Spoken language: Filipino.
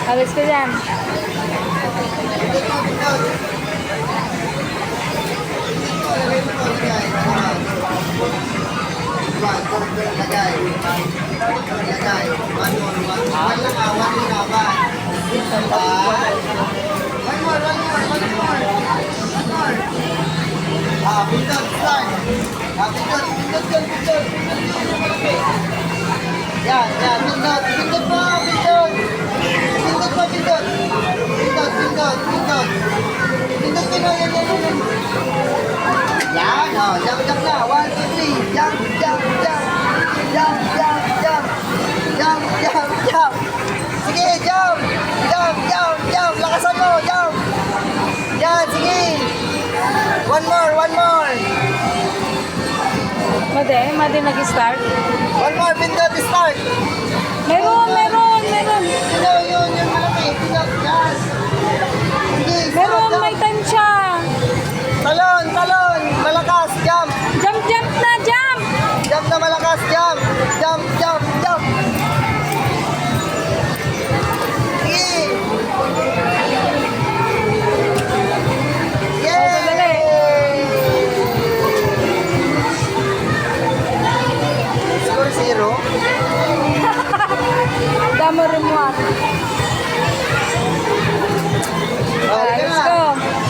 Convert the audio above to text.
Alis ko dyan. Yan, yan, pindot, pindot po, pindot. Pindot po, pindot. Pindot, pindot, pindot. Pindot ko na, yan, yan, yan. Yan, oh, jump, jump na. 1, 2, 3. Jump, jump, jump. Jump, jump, jump. Jump, jump, jump. Sige, jump. Jump, jump, jump. Lakasan mo, jump. Yan, sige. One more, one more. Madi mag-start. One more, pindot, start. Meron, meron.